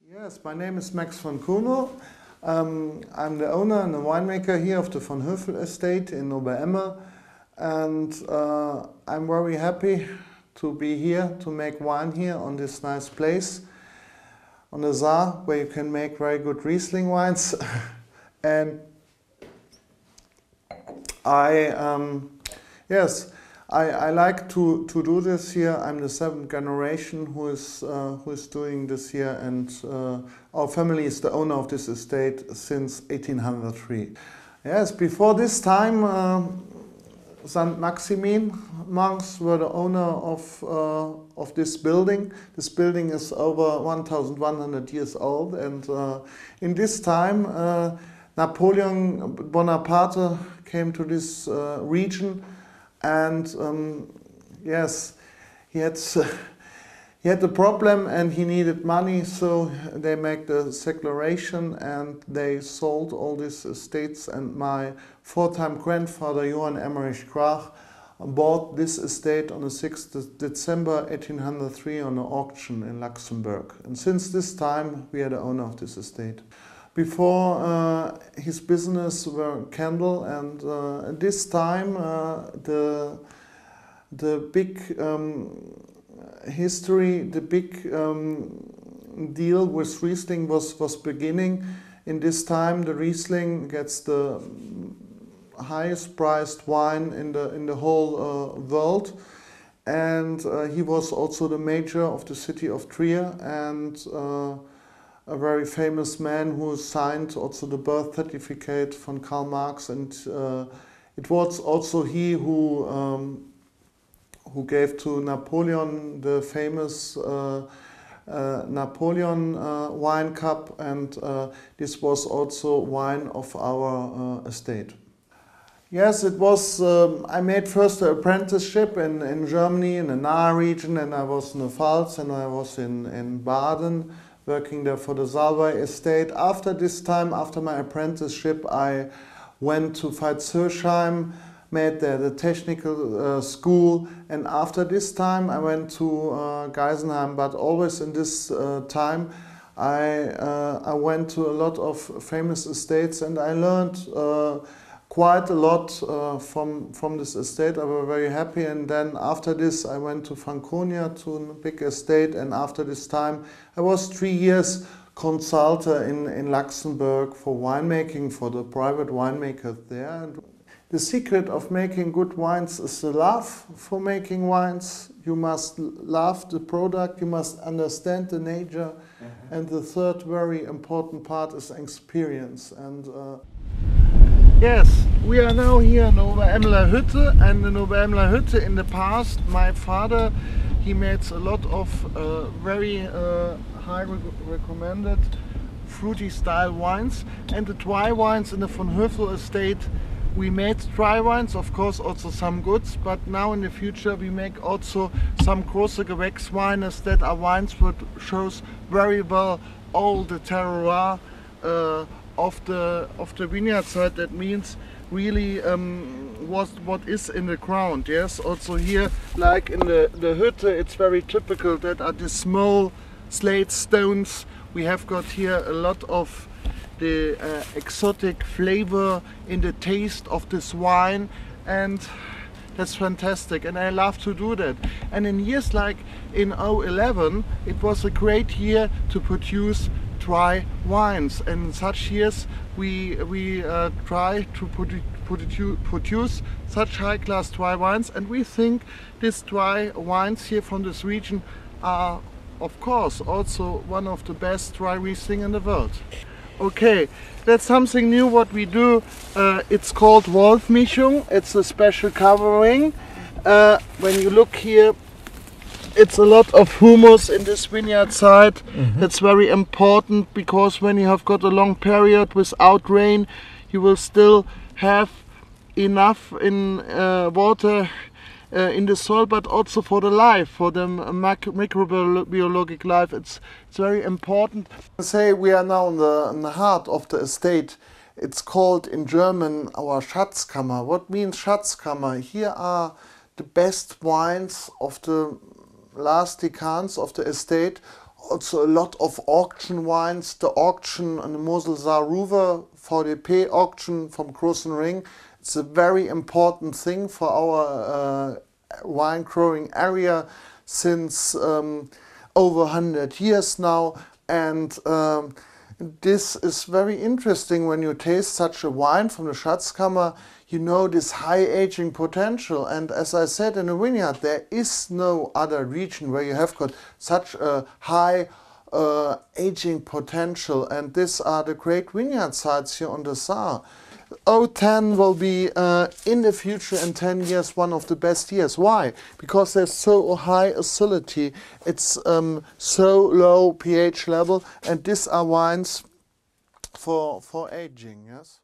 Yes, my name is Max von Kunow. I'm the owner and the winemaker here of the Von Hövel estate in Oberemmer, and I'm very happy to be here to make wine here on this nice place on the Saar, where you can make very good Riesling wines. And I like to do this here. I'm the seventh generation who is doing this here, and our family is the owner of this estate since 1803. Yes, before this time, St. Maximilian monks were the owner of this building. This building is over 1,100 years old, and in this time, Napoleon Bonaparte came to this region. And yes, he had the problem and he needed money, so they make the secularization and they sold all these estates. And my four-time grandfather, Johann Emmerich Grach, bought this estate on the 6th of December 1803 on an auction in Luxembourg. And since this time, we are the owner of this estate. Before his business were candle, and at this time the big history, the big deal with Riesling was beginning. In this time, the Riesling gets the highest priced wine in the whole world, and he was also the mayor of the city of Trier, and a very famous man who signed also the birth certificate from Karl Marx, and it was also he who gave to Napoleon the famous Napoleon wine cup, and this was also wine of our estate. Yes, it was. I made first an apprenticeship in Germany, in the Saar region, and I was in the Pfalz, and I was in Baden, working there for the Saar estate. After this time, after my apprenticeship, I went to Pfalz-Hirschheim, made there the technical school, and after this time I went to Geisenheim, but always in this time I went to a lot of famous estates, and I learned quite a lot from this estate. I was very happy, and then after this I went to Franconia, to a big estate, and after this time I was 3 years consultant in Luxembourg for winemaking, for the private winemakers there. And the secret of making good wines is the love for making wines. You must love the product, you must understand the nature, and the third very important part is experience. And yes, we are now here in Oberemmer Hütte, and in Oberemmer Hütte in the past my father, he made a lot of very high recommended fruity style wines, and the dry wines in the Von Hövel estate. We made dry wines, of course also some goods, but now in the future we make also some große Gewächsweines that are wines that shows very well all the terroir of the vineyard side. That means really what is in the ground. Yes, also here, like in the Hütte, it's very typical that are the small slate stones. We have got here a lot of the exotic flavor in the taste of this wine, and that's fantastic, and I love to do that. And in years like in 2011, it was a great year to produce dry wines, and in such years we try to produce such high-class dry wines, and we think these dry wines here from this region are of course also one of the best dry Riesling in the world. Okay, that's something new what we do. It's called Wolfmischung. It's a special covering. When you look here, it's a lot of humus in this vineyard side. That's very important, because when you have got a long period without rain, you will still have enough in water in the soil, but also for the life, for the microbiologic life. It's very important. Say we are now in the heart of the estate. It's called in German our Schatzkammer. What means Schatzkammer? Here are the best wines of the last decades of the estate. Also a lot of auction wines. The auction on the Mosel Saar River, VDP auction from Großen Ring. It's a very important thing for our wine growing area since over 100 years now. And this is very interesting when you taste such a wine from the Schatzkammer. You know this high aging potential, and as I said, in the vineyard there is no other region where you have got such a high aging potential, and these are the great vineyard sites here on the Saar. 010 will be in the future, in 10 years, one of the best years. Why? Because there's so high acidity, it's so low pH level, and these are wines for aging, yes?